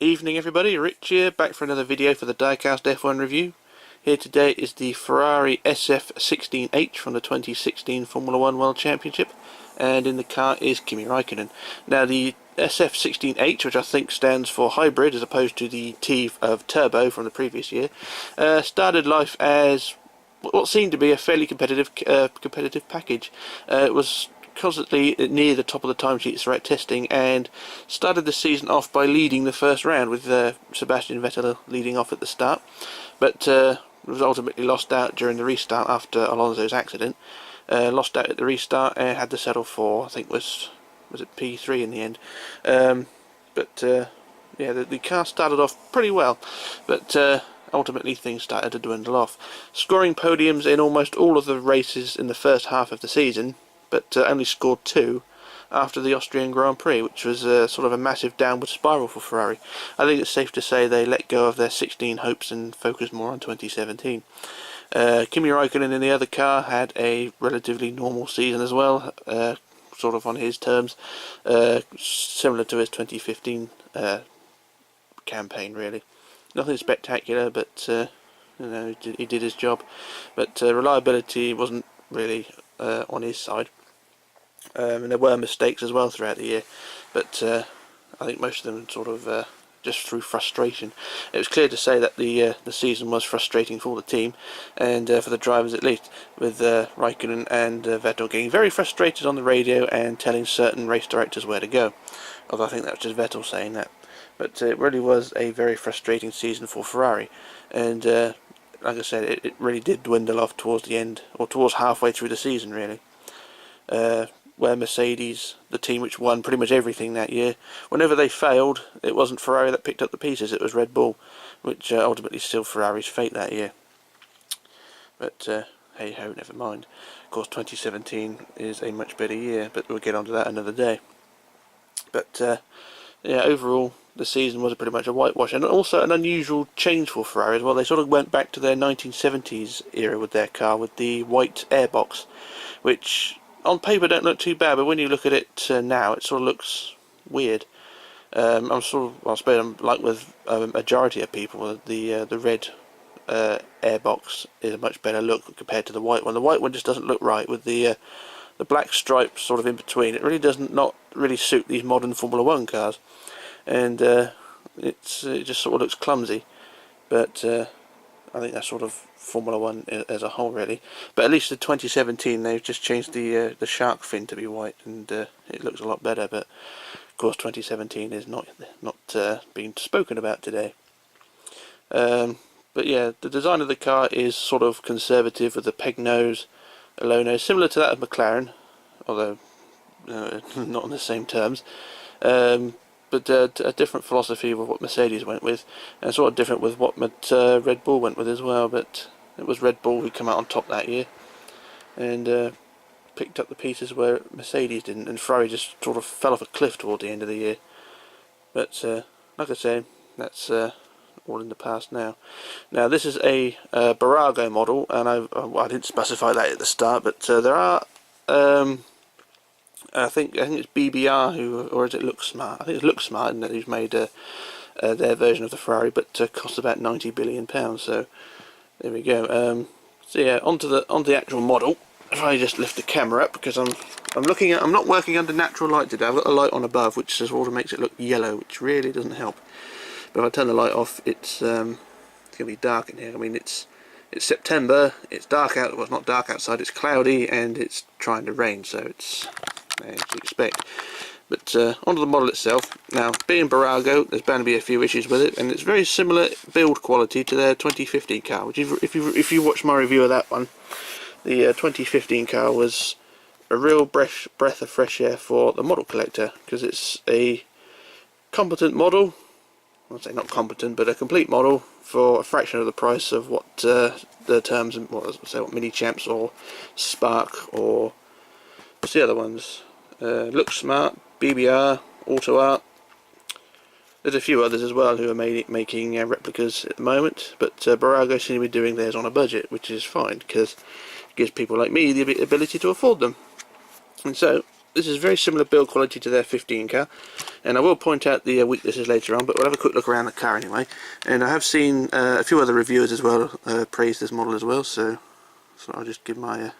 Evening everybody, Rich here, back for another video for the Diecast F1 review. Here today is the Ferrari SF16-H from the 2016 Formula 1 World Championship, and in the car is Kimi Räikkönen. Now the SF16-H, which I think stands for hybrid as opposed to the T of turbo from the previous year, started life as what seemed to be a fairly competitive package. It was constantly near the top of the timesheets throughout testing, and started the season off by leading the first round with Sebastian Vettel leading off at the start, but was ultimately lost out during the restart after Alonso's accident. Lost out at the restart and had to settle for, I think was it P3 in the end. Yeah, the car started off pretty well, but ultimately things started to dwindle off, scoring podiums in almost all of the races in the first half of the season, but only scored 2 after the Austrian Grand Prix, which was sort of a massive downward spiral for Ferrari. I think it's safe to say they let go of their 16 hopes and focused more on 2017. Kimi Räikkönen in the other car had a relatively normal season as well, sort of on his terms, similar to his 2015 campaign really. Nothing spectacular, but you know, he did his job. But reliability wasn't really on his side. And there were mistakes as well throughout the year, but I think most of them sort of just through frustration. It was clear to say that the season was frustrating for the team, and for the drivers at least, with Räikkönen and Vettel getting very frustrated on the radio and telling certain race directors where to go. Although I think that was just Vettel saying that. But it really was a very frustrating season for Ferrari, and like I said, it really did dwindle off towards the end, or towards halfway through the season really. Where Mercedes, the team which won pretty much everything that year, whenever they failed, it wasn't Ferrari that picked up the pieces, it was Red Bull, which ultimately sealed Ferrari's fate that year. But hey ho, never mind. Of course 2017 is a much better year, but we'll get onto that another day. But yeah, overall the season was pretty much a whitewash, and also an unusual change for Ferrari as well. They sort of went back to their 1970s era with their car, with the white airbox, which on paper don't look too bad, but when you look at it now, it sort of looks weird. I suppose I'm like with a majority of people, the red airbox is a much better look compared to the white one. The white one just doesn't look right, with the black stripes sort of in between. It really doesn't not really suit these modern Formula 1 cars, and it just sort of looks clumsy. But I think that's sort of Formula 1 as a whole really. But at least in 2017 they've just changed the shark fin to be white, and it looks a lot better. But of course 2017 is not being spoken about today. But yeah, the design of the car is sort of conservative, with the peg nose, a low nose, similar to that of McLaren, although not on the same terms. But a different philosophy with what Mercedes went with, and sort of different with what Red Bull went with as well. But it was Red Bull who came out on top that year, and picked up the pieces where Mercedes didn't, and Ferrari just sort of fell off a cliff toward the end of the year. But like I say, that's all in the past now. Now this is a Bbuago model, and I didn't specify that at the start, but there are I think it's BBR or is it Look Smart? I think it's Look Smart, isn't it, who's made their version of the Ferrari, but costs about £90 billion. So there we go. So yeah, onto the actual model. If I just lift the camera up, because I'm not working under natural light today. I've got a light on above, which sort of makes it look yellow, which really doesn't help. But if I turn the light off, it's going to be dark in here. I mean, it's September. It's dark out. Well, it's not dark outside. It's cloudy, and it's trying to rain. So it's as you expect. But onto the model itself. Now, being Bbuago, there's bound to be a few issues with it, and it's very similar build quality to their 2015 car. Which, if you watch my review of that one, the 2015 car was a real breath of fresh air for the model collector, because it's a competent model. I'll say not competent, but a complete model for a fraction of the price of what the terms, what Mini Champs or Spark or what's the other ones? Look Smart, BBR, Auto Art. There's a few others as well who are making replicas at the moment, but Bbuago seem to be doing theirs on a budget, which is fine, because it gives people like me the ability to afford them. And so this is very similar build quality to their 15 car, and I will point out the weaknesses later on, but we'll have a quick look around the car anyway. And I have seen a few other reviewers as well praise this model as well, so I'll just give my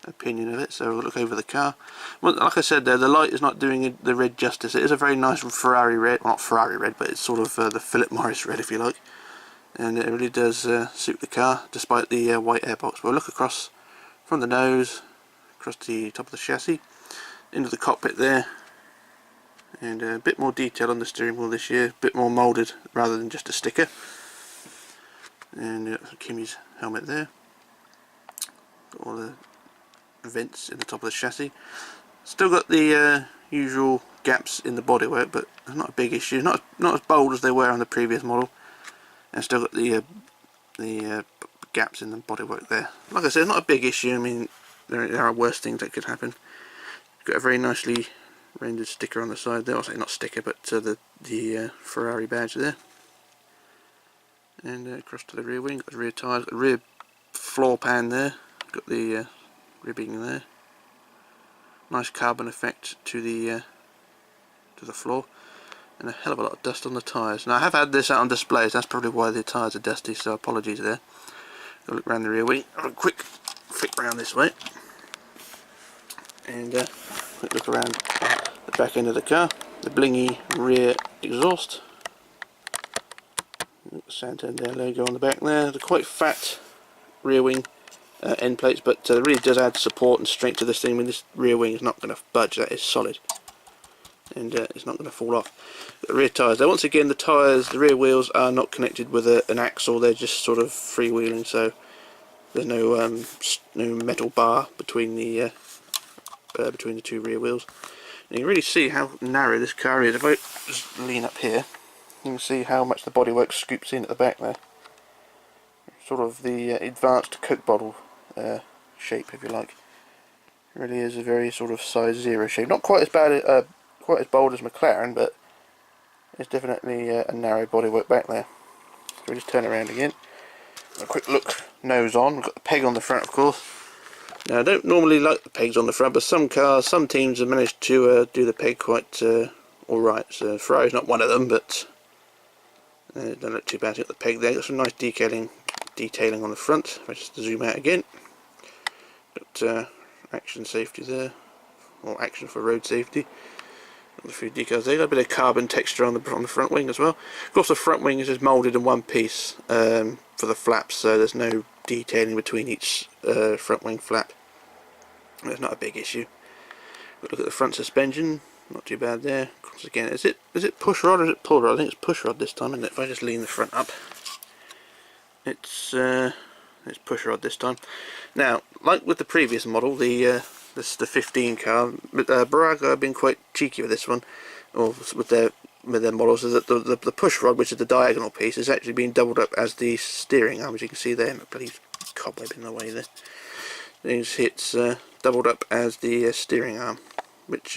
opinion of it. So we'll look over the car. Well, like I said there, the light is not doing the red justice. It is a very nice Ferrari red, well, not Ferrari red, but it's sort of the Philip Morris red, if you like, and it really does suit the car despite the white airbox. We'll look across from the nose, across the top of the chassis, into the cockpit there, and a bit more detail on the steering wheel this year, a bit more moulded rather than just a sticker. And Kimi's helmet there, got all the vents in the top of the chassis. Still got the usual gaps in the bodywork, but it's not a big issue. Not as bold as they were on the previous model, and still got the gaps in the bodywork there. Like I said, it's not a big issue. I mean, there are worse things that could happen. Got a very nicely rendered sticker on the side there. I'll say not sticker, but the Ferrari badge there. And across to the rear wing, got the rear tyres, got the rear floor pan there. Got the ribbing there. Nice carbon effect to the floor, and a hell of a lot of dust on the tyres. Now I have had this out on display, so that's probably why the tyres are dusty. So apologies there. Got to look around the rear wing. Have a quick flick round this way, and quick look around the back end of the car. The blingy rear exhaust. Santander logo on the back there. The quite fat rear wing end plates, but it really does add support and strength to this thing. I mean, this rear wing is not going to budge. That is solid, and it's not going to fall off. The rear tyres. Now, once again, the rear wheels are not connected with an axle. They're just sort of freewheeling. So there's no metal bar between the two rear wheels. And you can really see how narrow this car is. If I just lean up here, you can see how much the bodywork scoops in at the back there. Sort of the advanced Coke bottle shape, if you like. It really is a very sort of size 0 shape. Not quite as bad, quite as bold as McLaren, but it's definitely a narrow bodywork back there. So we just turn around again. A quick look, nose on. We've got the peg on the front, of course. Now I don't normally like the pegs on the front, but some teams have managed to do the peg quite alright. So Ferrari's not one of them, but it don't look too bad. Got the peg there. Got some nice detailing on the front. If I just zoom out again, got action safety there, or action for road safety. Got a few decals there. Got a bit of carbon texture on the front wing as well. Of course, the front wing is just moulded in one piece for the flaps, so there's no detailing between each front wing flap. It's not a big issue. But look at the front suspension. Not too bad there. Of course, again, is it push rod or is it pull rod? I think it's push rod this time, isn't it? If I just lean the front up, it's push rod this time. Now, like with the previous model, the 15 car, Bbuago have been quite cheeky with this one, or with their models, is that the push rod, which is the diagonal piece, is actually being doubled up as the steering arm, as you can see there. Bloody cobweb in the way there. It's doubled up as the steering arm, which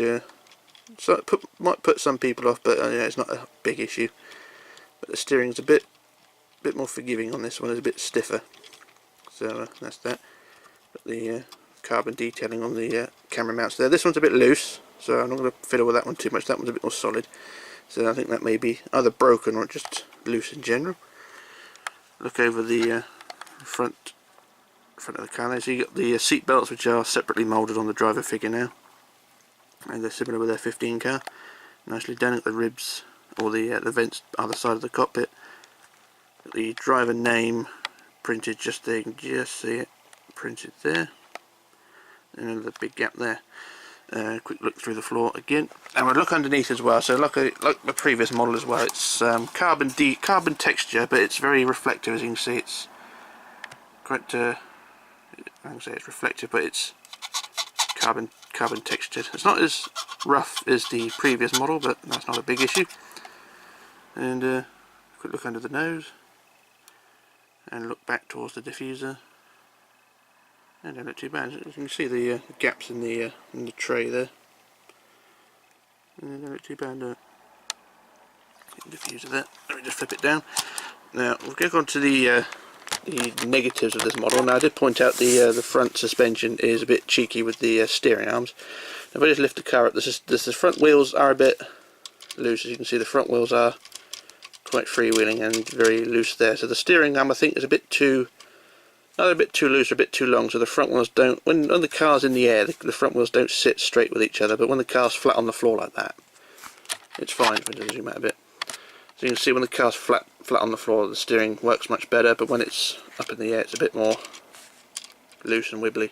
might put some people off, but it's not a big issue. But the steering's a bit more forgiving on this one. It's a bit stiffer, so that's that. But the carbon detailing on the camera mounts there. This one's a bit loose, so I'm not going to fiddle with that one too much. That one's a bit more solid, so I think that may be either broken or just loose in general. Look over the front of the car there. So you got the seat belts, which are separately moulded on the driver figure now, and they're similar with their 15 car. Nicely done at the ribs, or the vents either side of the cockpit. Got the driver name printed just there. You can just see it printed there, and another big gap there. Quick look through the floor again, and we'll look underneath as well. So like the previous model as well, it's carbon texture, but it's very reflective. As you can see, it's quite I can say it's reflective, but it's carbon textured. It's not as rough as the previous model, but that's not a big issue. And quick look under the nose, and look back towards the diffuser, and don't look too bad. You can see the gaps in the tray there, and they don't look too bad. Diffuser there. Let me just flip it down. Now we'll go on to the the negatives of this model. Now I did point out the front suspension is a bit cheeky with the steering arms. If I just lift the car up, the front wheels are a bit loose. As you can see, the front wheels are quite freewheeling and very loose there. So the steering arm, I think, is a bit too, either a bit too loose or a bit too long. So the front wheels don't, when the car's in the air, the front wheels don't sit straight with each other. But when the car's flat on the floor like that, it's fine. If I just zoom out a bit, so you can see when the car's flat on the floor, the steering works much better. But when it's up in the air, it's a bit more loose and wibbly.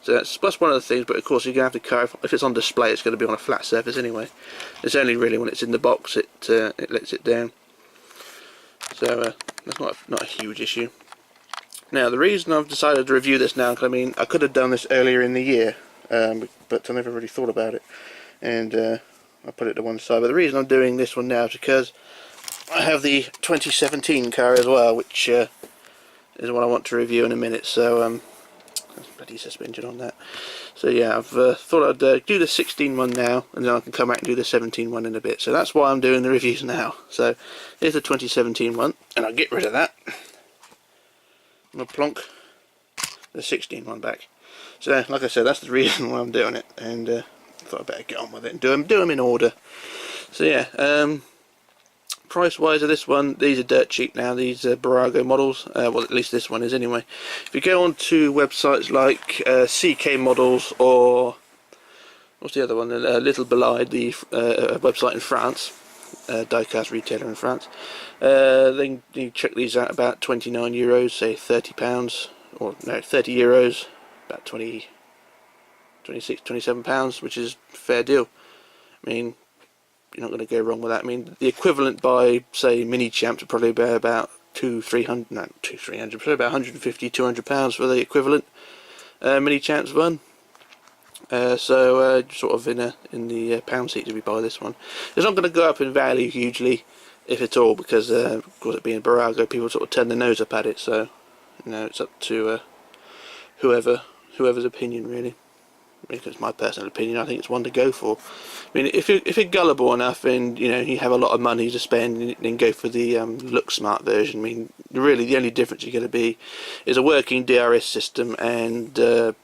So that's one of the things, but of course you can have the car, if it's on display, it's going to be on a flat surface anyway. It's only really when it's in the box it lets it down. So that's not a huge issue. Now the reason I've decided to review this now, I mean I could have done this earlier in the year, but I never really thought about it, and I put it to one side. But the reason I'm doing this one now is because I have the 2017 car as well, which is what I want to review in a minute. So bloody suspension on that. So yeah, I've thought I'd do the 16 one now, and then I can come back and do the 17 one in a bit. So that's why I'm doing the reviews now. So here's the 2017 one, and I'll get rid of that. I'm going to plonk the 16 one back. So like I said, that's the reason why I'm doing it, and I thought I'd better get on with it and do them in order. So yeah, price wise of this one, these are dirt cheap now, these Bbuago models, well at least this one is anyway. If you go on to websites like CK Models, or what's the other one, Little Belied, the website in France, diecast retailer in France, then you check these out about €29, say £30, or no, €30, about 26, £27, which is a fair deal. I mean, you're not going to go wrong with that. I mean, the equivalent by, say, mini champs would probably be about probably about £150–200 for the equivalent mini champs one. So sort of in the pound seats if you buy this one. It's not going to go up in value hugely, if at all, because of course it being Bbuago, people sort of turn their nose up at it. So you know, it's up to whoever's opinion really. It's my personal opinion. I think it's one to go for. I mean, if you're gullible enough and you know you have a lot of money to spend, then go for the look smart version. I mean, really the only difference you're going to be is a working DRS system and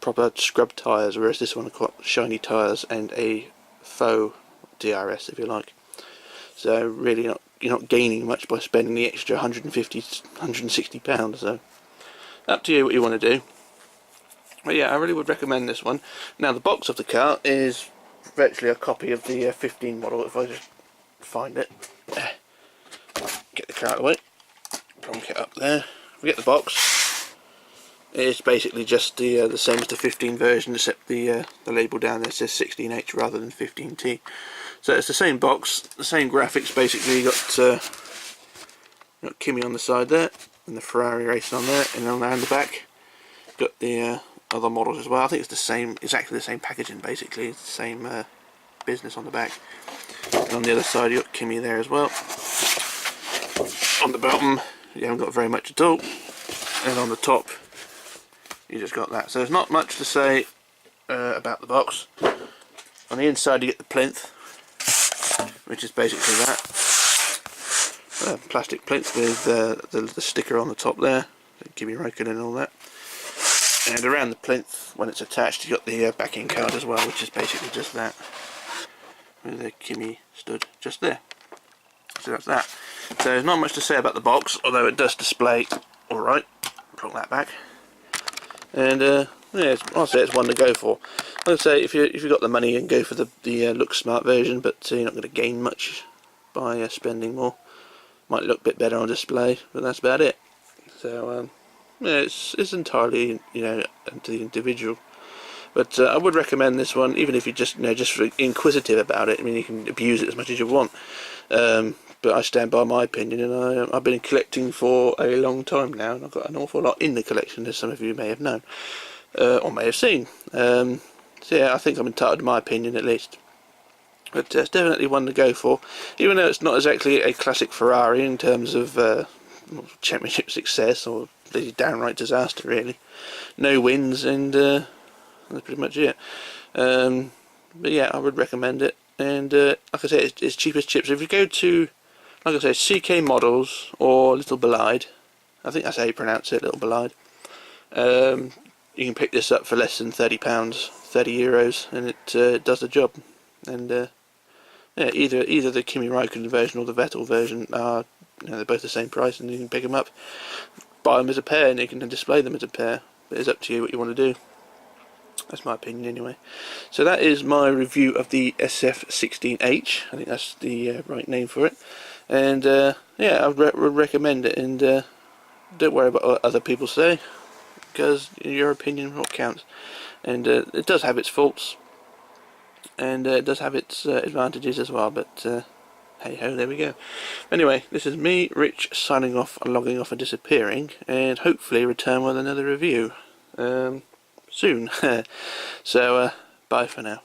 proper scrub tyres, whereas this one has got shiny tyres and a faux DRS, if you like. So really, you're not gaining much by spending the extra £150–160. So up to you what you want to do. But yeah, I really would recommend this one. Now the box of the car is virtually a copy of the 15 model. If I just find it, get the car out of the way, plonk it up there. Forget the box. It's basically just the same as the 15 version, except the label down there says 16H rather than 15T. So it's the same box, the same graphics. Basically, you got Kimi on the side there, and the Ferrari racing on there, and on the back, got the other models as well. I think it's the same, exactly the same packaging basically. It's the same business on the back. And on the other side you got Kimi there as well. On the bottom you haven't got very much at all, and on the top you just got that. So there's not much to say about the box. On the inside you get the plinth, which is basically that. Plastic plinth with the sticker on the top there, Kimi Räikkönen and all that. And around the plinth, when it's attached, you got the backing card as well, which is basically just that, with the Kimi stood just there. So that's that. So there's not much to say about the box, although it does display alright. Plug that back. And yeah, I'll say it's one to go for. I'd say if you've got the money, you can go for the look smart version, but you're not going to gain much by spending more. Might look a bit better on display, but that's about it. So yeah, it's entirely, you know, up to the individual. But I would recommend this one, even if you're just inquisitive about it. I mean, you can abuse it as much as you want. But I stand by my opinion, and I've been collecting for a long time now, and I've got an awful lot in the collection, as some of you may have known, or may have seen. So yeah, I think I'm entitled to my opinion at least. But it's definitely one to go for, even though it's not exactly a classic Ferrari in terms of championship success, or the downright disaster really. No wins, and that's pretty much it. But yeah, I would recommend it, and like I say, it's cheap as chips. If you go to, like I say, CK Models or Little Belied, I think that's how you pronounce it, Little Bolide. You can pick this up for less than £30, €30, and it does the job. And yeah, either the Kimi Räikkönen version or the Vettel version are, they're both the same price, and you can pick them up, buy them as a pair, and you can display them as a pair. But it's up to you what you want to do. That's my opinion anyway. So that is my review of the SF16H. I think that's the right name for it. And yeah, I would recommend it. And don't worry about what other people say, because your opinion what counts. And it does have its faults, and it does have its advantages as well. But hey ho, there we go. Anyway, this is me, Rich, signing off, logging off and disappearing, and hopefully return with another review soon. So bye for now.